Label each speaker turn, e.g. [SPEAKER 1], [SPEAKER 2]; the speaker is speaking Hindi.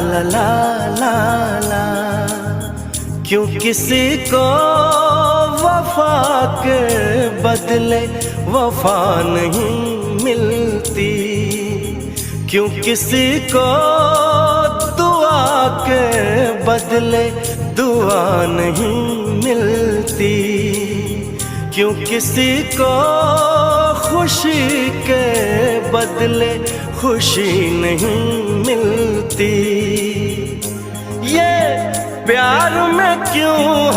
[SPEAKER 1] ला ला ला ला। क्यों किसी को वफा के बदले वफा नहीं मिलती, क्यों किसी को दुआ के बदले दुआ नहीं मिलती, क्यों किसी को खुशी के बदले खुशी नहीं मिलती। ये प्यार में क्यों